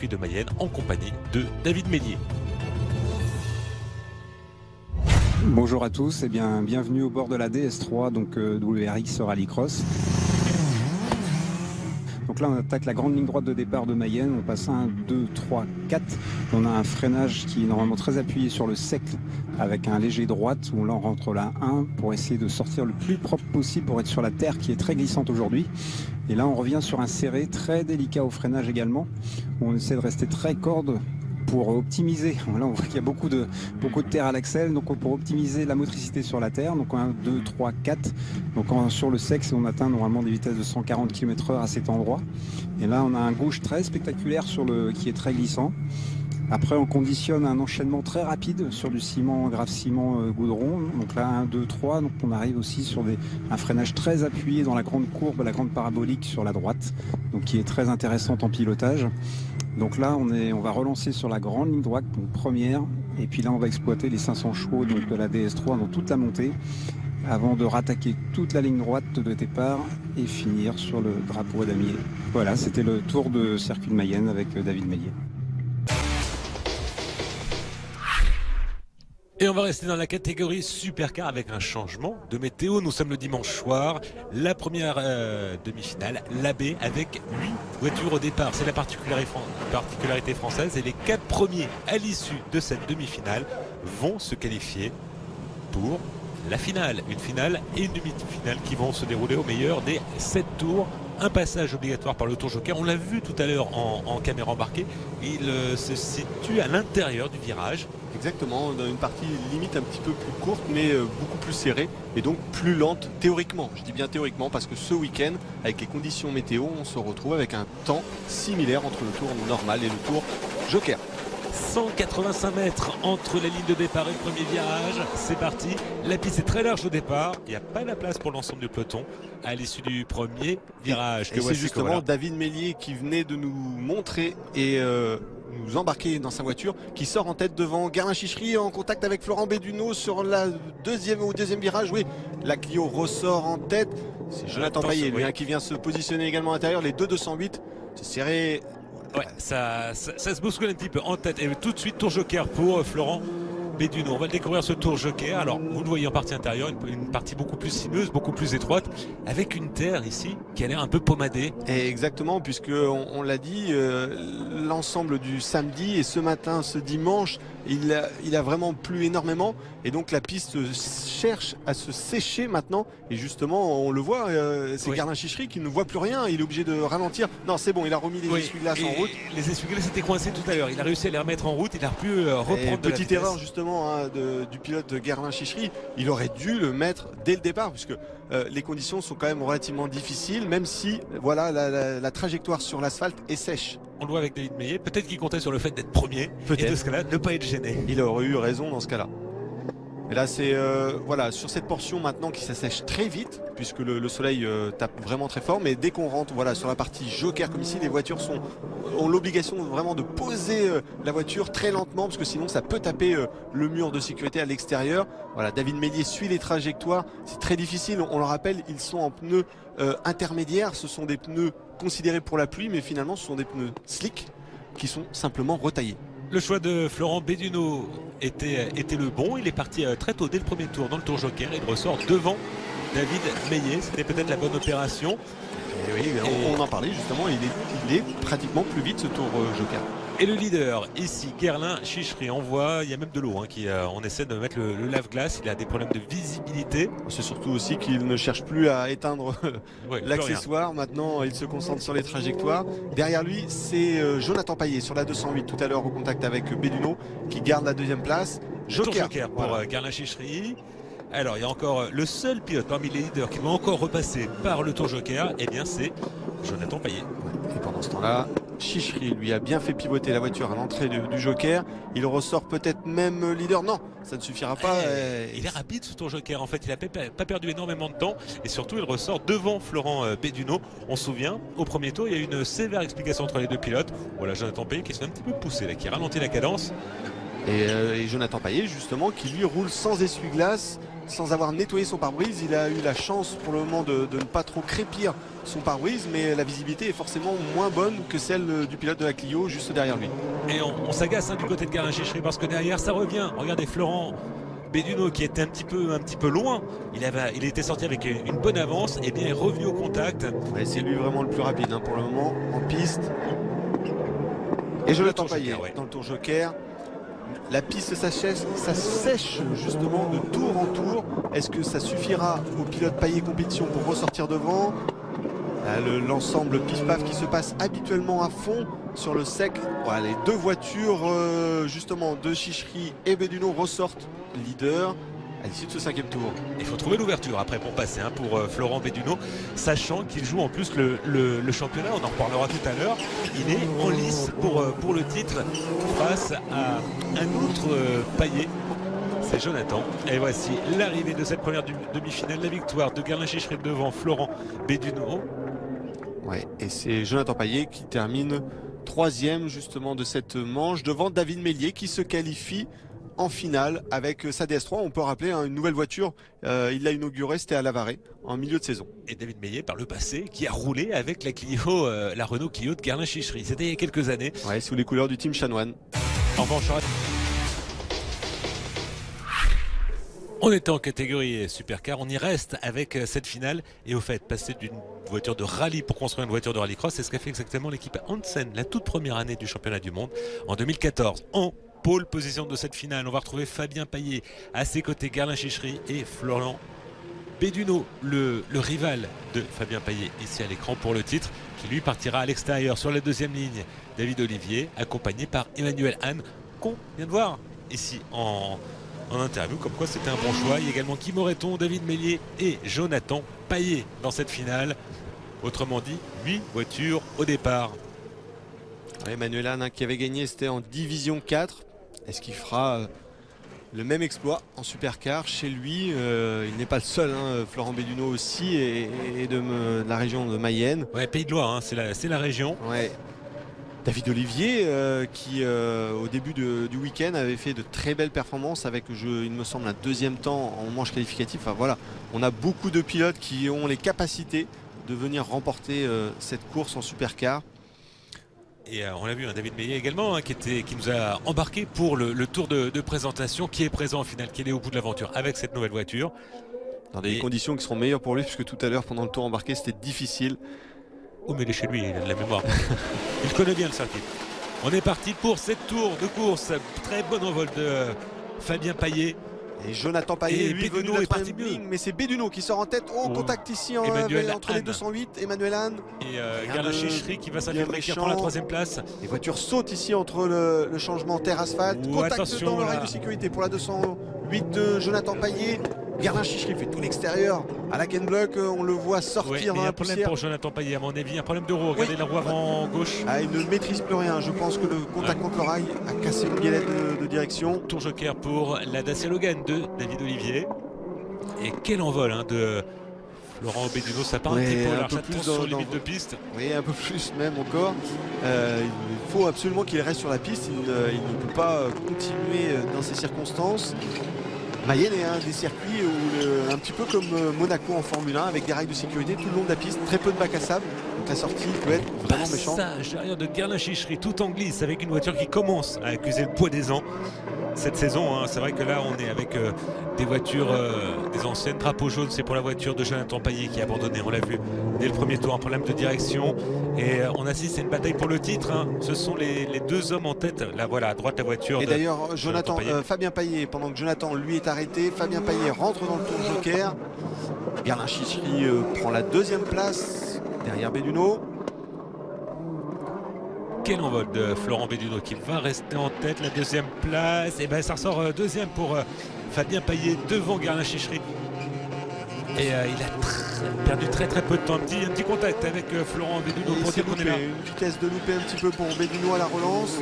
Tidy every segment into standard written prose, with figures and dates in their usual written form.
circuit de Mayenne en compagnie de David Mélier. Bonjour à tous et bienvenue au bord de la DS3, donc WRX Rallycross. Donc là on attaque la grande ligne droite de départ de Mayenne, on passe 1, 2, 3, 4. On a un freinage qui est normalement très appuyé sur le sec avec un léger droite où là on rentre la 1 pour essayer de sortir le plus propre possible pour être sur la terre qui est très glissante aujourd'hui. Et là on revient sur un serré très délicat au freinage également, où on essaie de rester très corde pour optimiser. Là on voit qu'il y a beaucoup de terre à l'axel, donc pour optimiser la motricité sur la terre. Donc 1, 2, 3, 4. Donc sur le sec, on atteint normalement des vitesses de 140 km/h à cet endroit. Et là on a un gauche très spectaculaire qui est très glissant. Après on conditionne un enchaînement très rapide sur du ciment, grave ciment goudron. Donc là 1, 2, 3. Donc on arrive aussi sur un freinage très appuyé dans la grande courbe, la grande parabolique sur la droite. Donc qui est très intéressante en pilotage. Donc là on va relancer sur la grande ligne droite, donc première. Et puis là on va exploiter les 500 chevaux donc de la DS3 dans toute la montée, avant de rattaquer toute la ligne droite de départ et finir sur le drapeau damier. Voilà, c'était le tour de circuit de Mayenne avec David Mélier. Et on va rester dans la catégorie supercar avec un changement de météo. Nous sommes le dimanche soir, la première demi-finale, l'AB avec 8 voitures au départ. C'est la particularité française et les 4 premiers à l'issue de cette demi-finale vont se qualifier pour la finale. Une finale et une demi-finale qui vont se dérouler au meilleur des 7 tours. Un passage obligatoire par le tour joker. On l'a vu tout à l'heure en caméra embarquée. Il se situe à l'intérieur du virage. Exactement, dans une partie limite un petit peu plus courte mais beaucoup plus serrée et donc plus lente théoriquement. Je dis bien théoriquement parce que ce week-end, avec les conditions météo, on se retrouve avec un temps similaire entre le tour normal et le tour joker. 185 mètres entre la ligne de départ et le premier virage. C'est parti. La piste est très large au départ. Il n'y a pas la place pour l'ensemble du peloton à l'issue du premier virage. Et c'est justement David Mélier qui venait de nous montrer et nous embarquer dans sa voiture, qui sort en tête devant Gerlin Chichery en contact avec Florent Béduno sur la deuxième virage. Oui, la Clio ressort en tête. C'est Jonathan Payet qui vient se positionner également à l'intérieur. Les 2,208, c'est serré. Ouais, ça se bouscule un petit peu en tête. Et tout de suite, tour joker pour Florent Béduno. On va le découvrir ce tour joker. Alors, vous le voyez en partie intérieure, une partie beaucoup plus sinueuse, beaucoup plus étroite, avec une terre ici qui a l'air un peu pomadée. Et exactement, puisque on l'a dit, l'ensemble du samedi et ce matin, ce dimanche, il a vraiment plu énormément. Et donc la piste cherche à se sécher maintenant. Et justement, on le voit, c'est Gerlin Chichery qui ne voit plus rien. Il est obligé de ralentir. Non, c'est bon, il a remis les essuie-glaces en route. Les essuie-glaces étaient coincés tout à l'heure. Il a réussi à les remettre en route. Il a pu reprendre de la petite erreur justement du pilote Gerlin Chichery. Il aurait dû le mettre dès le départ, puisque les conditions sont quand même relativement difficiles, même si voilà la trajectoire sur l'asphalte est sèche. On le voit avec David Mélier. Peut-être qu'il comptait sur le fait d'être premier et de ce cas-là, ne pas être gêné. Il aurait eu raison dans ce cas-là. Et là c'est voilà, sur cette portion maintenant qui s'assèche très vite, puisque le soleil tape vraiment très fort, mais dès qu'on rentre voilà, sur la partie joker comme ici, les voitures ont l'obligation vraiment de poser la voiture très lentement, parce que sinon ça peut taper le mur de sécurité à l'extérieur. Voilà, David Mélier suit les trajectoires, c'est très difficile, on le rappelle, ils sont en pneus intermédiaires, ce sont des pneus considérés pour la pluie, mais finalement ce sont des pneus slick qui sont simplement retaillés. Le choix de Florent Béduno était le bon. Il est parti très tôt dès le premier tour dans le tour joker. Il ressort devant David Mélier. C'était peut-être la bonne opération. Et oui, on en parlait justement. Il est pratiquement plus vite ce tour joker. Et le leader ici, Gerlin Chichery, on voit, il y a même de l'eau on essaie de mettre le lave-glace, il a des problèmes de visibilité. C'est surtout aussi qu'il ne cherche plus à éteindre l'accessoire. Maintenant, il se concentre sur les trajectoires. Derrière lui, c'est Jonathan Payet sur la 208 tout à l'heure au contact avec Béduno qui garde la deuxième place. Joker pour Gerlin Chichery. Alors il y a encore le seul pilote parmi les leaders qui va encore repasser par le tour joker, et bien c'est Jonathan Payet. Et pendant ce temps-là, Chichery lui a bien fait pivoter la voiture à l'entrée du joker. Il ressort peut-être même leader. Non, ça ne suffira pas. Il est rapide ce tour joker. En fait, il n'a pas perdu énormément de temps. Et surtout, il ressort devant Florent Béduno. On se souvient, au premier tour, il y a eu une sévère explication entre les deux pilotes. Voilà, Jonathan Payet qui se fait un petit peu pousser, là, qui ralentit la cadence. Et Jonathan Payet, justement, qui lui roule sans essuie-glace. sans avoir nettoyé son pare-brise. Il a eu la chance pour le moment de ne pas trop crépir son pare-brise, mais la visibilité est forcément moins bonne que celle du pilote de la Clio juste derrière lui. Et on s'agace du côté de Garlin-Chichery parce que derrière ça revient. Regardez Florent Béduno qui était un petit peu loin. Il était sorti avec une bonne avance et bien est revenu au contact. Ouais, c'est lui vraiment le plus rapide pour le moment en piste. Et Jonathan Payet dans le tour joker. La piste ça sèche justement de tour en tour. Est-ce que ça suffira au pilote Payet compétition pour ressortir devant? L'ensemble pif-paf qui se passe habituellement à fond sur le sec. Voilà, les deux voitures justement de Chichery et Béduno ressortent leader à l'issue de ce 5e tour. Il faut trouver l'ouverture après pour passer pour Florent Béduno, sachant qu'il joue en plus le championnat, on en reparlera tout à l'heure. Il est en lice pour le titre face à un autre Payet, c'est Jonathan. Et voici l'arrivée de cette première demi-finale, la victoire de Garlin-Chichery devant Florent Béduno. Ouais, et c'est Jonathan Payet qui termine 3e justement de cette manche devant David Mélier qui se qualifie en finale avec sa DS3. On peut rappeler une nouvelle voiture, il l'a inaugurée, c'était à Lavaret en milieu de saison. Et David Meillet par le passé qui a roulé avec la Clio, la Renault Clio de Garlin-Chichery. C'était il y a quelques années. Ouais, sous les couleurs du team Chanoine. En revanche, on était en catégorie supercar, on y reste avec cette finale. Et au fait, passer d'une voiture de rallye pour construire une voiture de rallycross, c'est ce qu'a fait exactement l'équipe Hansen la toute première année du championnat du monde en 2014. En pole position de cette finale, on va retrouver Fabien Payet à ses côtés, Garlin-Chichery et Florent Béduno, le rival de Fabien Payet ici à l'écran pour le titre, qui lui partira à l'extérieur sur la deuxième ligne. David Olivier accompagné par Emmanuel Hahn qu'on vient de voir ici en interview, comme quoi c'était un bon choix. Il y a également Kim Moreton, David Mélier et Jonathan Payet dans cette finale. Autrement dit, 8 voitures au départ. Emmanuel Hahn qui avait gagné, c'était en division 4. Est-ce qu'il fera le même exploit en supercar chez lui? Il n'est pas le seul, Florent Béduno aussi et de la région de Mayenne. Ouais, Pays de Loire, c'est la région. Ouais. David Olivier qui au début du week-end avait fait de très belles performances avec, il me semble, un deuxième temps en manche qualificative. Enfin voilà, on a beaucoup de pilotes qui ont les capacités de venir remporter cette course en supercar. Et on l'a vu, David Meillet également, qui nous a embarqué pour le tour de présentation, qui est présent en finale, qui est au bout de l'aventure avec cette nouvelle voiture. Dans des conditions qui seront meilleures pour lui, puisque tout à l'heure, pendant le tour embarqué, c'était difficile. Oh, mais il est chez lui, il a de la mémoire. Il connaît bien le circuit. On est parti pour cette tour de course. Très bon envol de Fabien Payet. Et Jonathan Payet, lui, venu de la troisième ligne, mais c'est Béduno qui sort en tête. Contact ici entre les 208, Emmanuel Hahn. Et Garlin-Chichery qui va s'affirmer, qui reprend la troisième place. Les voitures sautent ici entre le changement terre-asphalte. Contact dans le rail de sécurité pour la 208 de Jonathan Payet. Garlin-Chichery fait tout l'extérieur. À la Kenblock, on le voit sortir dans la poussière. Il y a un problème pour Jonathan Payet, à mon avis, un problème de roue. Regardez la roue avant gauche. Il ne maîtrise plus rien. Je pense que le contact contre le rail a cassé une biellette de direction. Tour joker pour la Dacia Logan de David Olivier. Et quel envol de Florent Béduno, ça part un petit peu large, sur limite de piste. Oui, un peu plus même encore. Il faut absolument qu'il reste sur la piste. Il ne peut pas continuer dans ces circonstances. Mayenne est un des circuits où, un petit peu comme Monaco en Formule 1, avec des rails de sécurité tout le long de la piste, très peu de bac à sable. Donc la sortie peut être vraiment méchante. Passage derrière de Garlin-Chichery, tout en glisse, avec une voiture qui commence à accuser le poids des ans cette saison. C'est vrai que là on est avec des voitures des anciennes. Drapeau jaune, c'est pour la voiture de Jonathan Payet qui a abandonné, on l'a vu dès le premier tour, un problème de direction. Et on assiste à une bataille pour le titre. Ce sont les deux hommes en tête. Là voilà, à droite la voiture. Et d'ailleurs Fabien Payet, pendant que Jonathan lui est arrêté, Fabien Payet rentre dans le tour joker. Garlin-Chichery prend la deuxième place derrière Béduno. Quel envol de Florent Béduno qui va rester en tête, la deuxième place. Et ça ressort deuxième pour Fabien Payet devant Garlin-Chichery. Et il a perdu très peu de temps. Un petit contact avec Florent Béduno pour dire qu'on est là. Une vitesse de loupé un petit peu pour Béduno à la relance.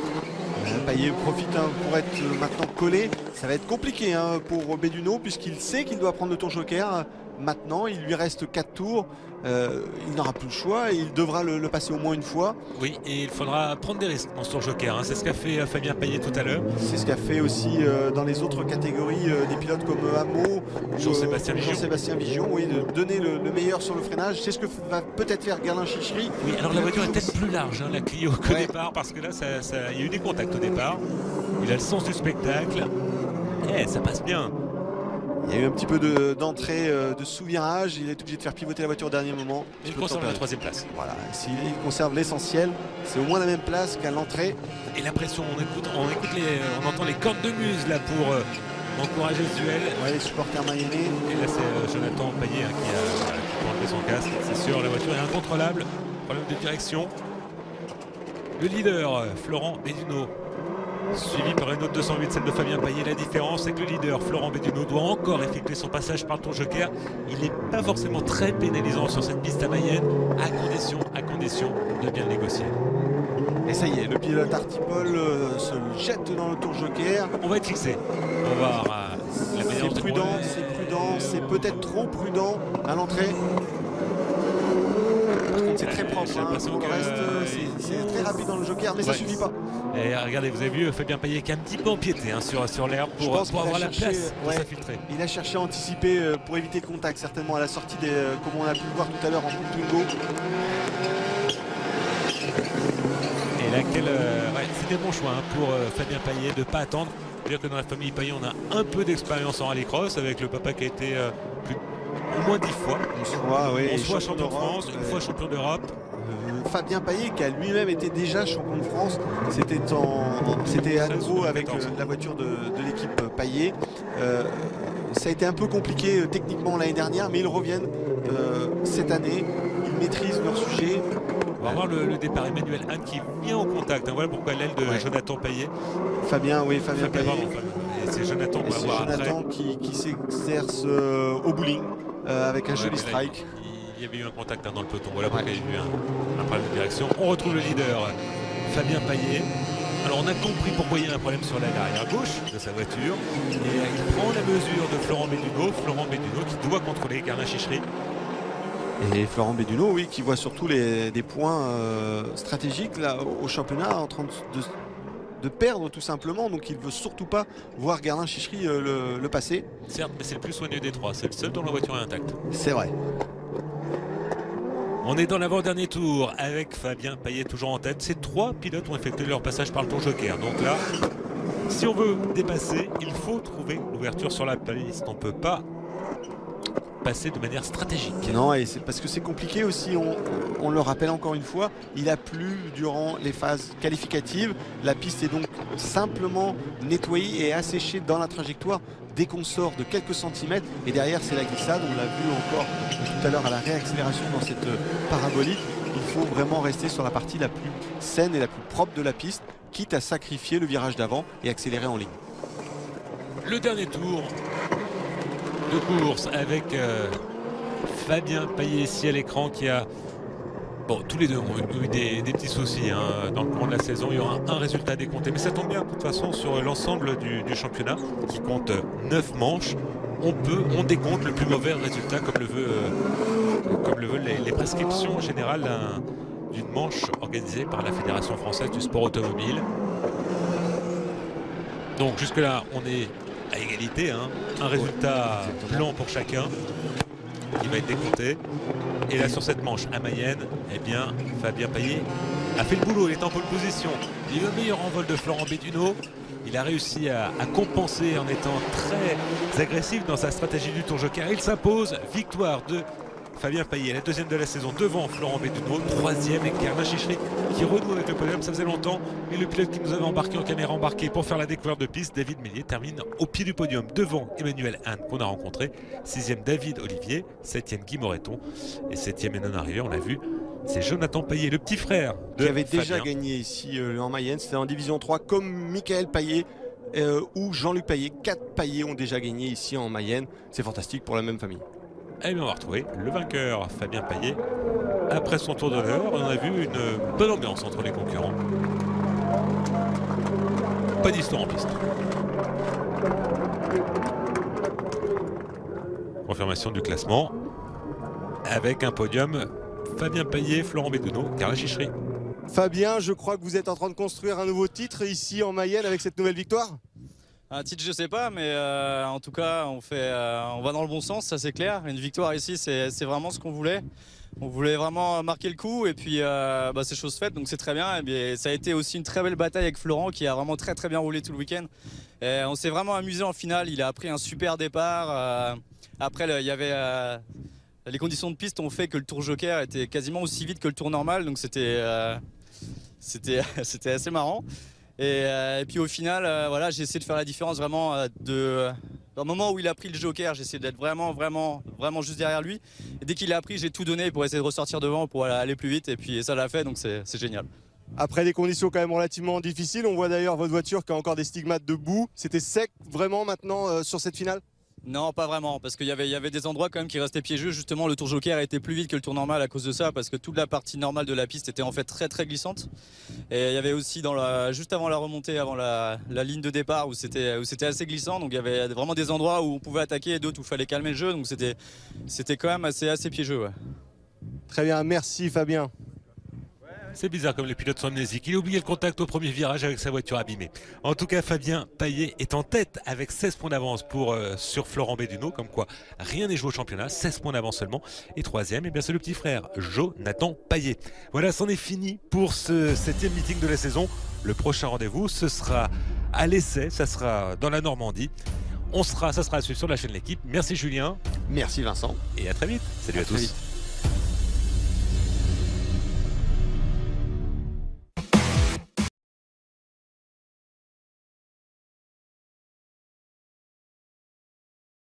Payet profite pour être maintenant collé. Ça va être compliqué pour Béduno puisqu'il sait qu'il doit prendre le tour joker. maintenant. Il lui reste 4 tours. Il n'aura plus le choix et il devra le passer au moins une fois. Oui, et il faudra prendre des risques dans ce tour joker, hein. C'est ce qu'a fait Fabien Payet tout à l'heure. C'est ce qu'a fait aussi dans les autres catégories des pilotes comme Hameau, Jean-Sébastien Vigion. Jean-Sébastien Vigion, oui, de donner le meilleur sur le freinage. C'est ce que va peut-être faire Gerlin Chichery. Oui, alors la voiture est peut-être plus large, hein, la Clio, qu'au Ouais. départ, parce que là, il y a eu des contacts au départ. Il a le sens du spectacle. Ça passe bien. Il y a eu un petit peu d'entrée de sous-virage. Il est obligé de faire pivoter la voiture au dernier moment. Il conserve la 3e place. Voilà, s'il conserve l'essentiel, c'est au moins la même place qu'à l'entrée. Et la pression, on entend les cordes de muse là pour encourager ce duel. Ouais, les supporters mayennais. Et là c'est Jonathan Payet qui peut enlever son casque. C'est sûr, la voiture est incontrôlable. Problème de direction. Le leader, Florent Béduno, suivi par une autre 208, celle de Fabien Payet. La différence, c'est que le leader, Florent Béduno, doit encore effectuer son passage par le tour joker. Il n'est pas forcément très pénalisant sur cette piste à Mayenne, à condition de bien le négocier. Et ça y est, le pilote Artipol se jette dans le tour joker. On va être fixé. On va voir la meilleure C'est prudent, c'est peut-être trop prudent à l'entrée. Par contre, c'est très propre. J'ai l'impression Pour le que, reste, c'est très rapide dans le joker, mais ça ouais. suffit pas. Et regardez, vous avez vu Fabien Payet qui a un petit peu empiété sur l'herbe Je pour pense qu'il a avoir la cherché, place pour ouais. s'infiltrer. Il a cherché à anticiper pour éviter le contact, certainement à la sortie comme on a pu le voir tout à l'heure en Twingo. Et là, c'était le bon choix pour Fabien Payet de ne pas attendre. C'est-à-dire que dans la famille Payet, on a un peu d'expérience en rallycross avec le papa qui a été au moins 10 fois. 11 fois champion de France, une fois champion d'Europe. Fabien Payet qui a lui-même été déjà champion de France, c'était à nouveau avec la voiture de l'équipe Payet. Ça a été un peu compliqué techniquement l'année dernière, mais ils reviennent cette année, ils maîtrisent leur sujet. On va voir le départ Emmanuel Hahn qui vient en contact, hein. Voilà pourquoi l'aile de Jonathan Payet. Fabien Payet. Et c'est Jonathan qu'on va voir après. Jonathan qui s'exerce au bowling avec un joli strike. Il y avait eu un contact dans le peloton. Voilà pourquoi il y a eu un problème de direction. On retrouve le leader, Fabien Payet. Alors on a compris pourquoi il y a un problème sur l'aile arrière gauche de sa voiture. Et il prend la mesure de Florent Béduno qui doit contrôler Gerlin Chichery. Et Florent Béduno, oui, qui voit surtout des points stratégiques là, au championnat en train de perdre tout simplement. Donc il ne veut surtout pas voir Gerlin Chichery le passer. Certes, mais c'est le plus soigneux des trois. C'est le seul dont la voiture est intacte. C'est vrai. On est dans l'avant-dernier tour avec Fabien Payet toujours en tête. Ces 3 pilotes ont effectué leur passage par le tour joker. Donc là, si on veut dépasser, il faut trouver l'ouverture sur la piste. On ne peut pas passer de manière stratégique. Non, et c'est parce que c'est compliqué aussi, on le rappelle encore une fois, il a plu durant les phases qualificatives, la piste est donc simplement nettoyée et asséchée dans la trajectoire dès qu'on sort de quelques centimètres, et derrière c'est la glissade, on l'a vu encore tout à l'heure à la réaccélération dans cette parabolique. Il faut vraiment rester sur la partie la plus saine et la plus propre de la piste, quitte à sacrifier le virage d'avant et accélérer en ligne. Le dernier tour de course avec Fabien Payet ici à l'écran qui a... Bon, tous les deux ont eu des petits soucis hein, dans le courant de la saison. Il y aura un résultat décompté. Mais ça tombe bien de toute façon sur l'ensemble du championnat qui compte 9 manches. On décompte le plus mauvais résultat comme le veulent les prescriptions générales d'une manche organisée par la Fédération française du sport automobile. Donc jusque là on est à égalité, hein. Un résultat blanc pour chacun qui va être décompté. Et là sur cette manche à Mayenne, eh bien Fabien Payet a fait le boulot, il est en pole position. Il a eu un meilleur envol de Florent Béduno. Il a réussi à compenser en étant très agressif dans sa stratégie du tour joker. Il s'impose, victoire de Fabien Payet, la deuxième de la saison devant Florent Béduno, troisième et Gerlin Chichery qui renoue avec le podium. Ça faisait longtemps, mais le pilote qui nous avait embarqué en caméra embarquée pour faire la découverte de piste, David Mélier, termine au pied du podium devant Emmanuel Hahn qu'on a rencontré, sixième David Olivier, septième Guy Moreton et septième et non arrivé, on l'a vu, c'est Jonathan Payet, le petit frère de qui avait Fabien. déjà gagné ici en Mayenne, c'était en division 3 comme Michael Payet ou Jean-Luc Payet. 4 Payet ont déjà gagné ici en Mayenne, c'est fantastique pour la même famille. Et bien on va retrouver le vainqueur Fabien Payet après son tour d'honneur. On a vu une bonne ambiance entre les concurrents. Pas d'histoire en piste. Confirmation du classement avec un podium Fabien Payet, Florent Bédouno, Carla Chichery. Fabien, je crois que vous êtes en train de construire un nouveau titre ici en Mayenne avec cette nouvelle victoire. Un titre, je sais pas, mais en tout cas, on va dans le bon sens, ça c'est clair. Une victoire ici, c'est vraiment ce qu'on voulait. On voulait vraiment marquer le coup et puis c'est chose faite, donc c'est très bien. Et bien, ça a été aussi une très belle bataille avec Florent qui a vraiment très très bien roulé tout le week-end. Et on s'est vraiment amusé en finale, il a pris un super départ. Après, il y avait les conditions de piste ont fait que le tour joker était quasiment aussi vite que le tour normal, donc c'était assez marrant. Et puis au final, j'ai essayé de faire la différence vraiment dans le moment où il a pris le joker, j'ai essayé d'être vraiment juste derrière lui. Et dès qu'il l'a pris, j'ai tout donné pour essayer de ressortir devant, pour aller plus vite. Et puis ça l'a fait, donc c'est génial. Après des conditions quand même relativement difficiles, on voit d'ailleurs votre voiture qui a encore des stigmates de boue. C'était sec vraiment maintenant sur cette finale? Non, pas vraiment, parce qu'il y avait des endroits quand même qui restaient piégeux. Justement, le tour joker était plus vite que le tour normal à cause de ça, parce que toute la partie normale de la piste était en fait très très glissante. Et il y avait aussi juste avant la remontée, avant la ligne de départ, où c'était assez glissant. Donc il y avait vraiment des endroits où on pouvait attaquer et d'autres où il fallait calmer le jeu. Donc c'était quand même assez piégeux. Ouais. Très bien, merci Fabien. C'est bizarre comme les pilotes sont amnésiques. Il a oublié le contact au premier virage avec sa voiture abîmée. En tout cas, Fabien Payet est en tête avec 16 points d'avance sur Florent Bédouno. Comme quoi, rien n'est joué au championnat. 16 points d'avance seulement. Et troisième, c'est le petit frère, Jonathan Payet. Voilà, c'en est fini pour ce 7e meeting de la saison. Le prochain rendez-vous, ce sera à l'essai. Ça sera dans la Normandie. Ça sera à suivre sur la chaîne L'Équipe. Merci Julien. Merci Vincent. Et à très vite. Salut à tous.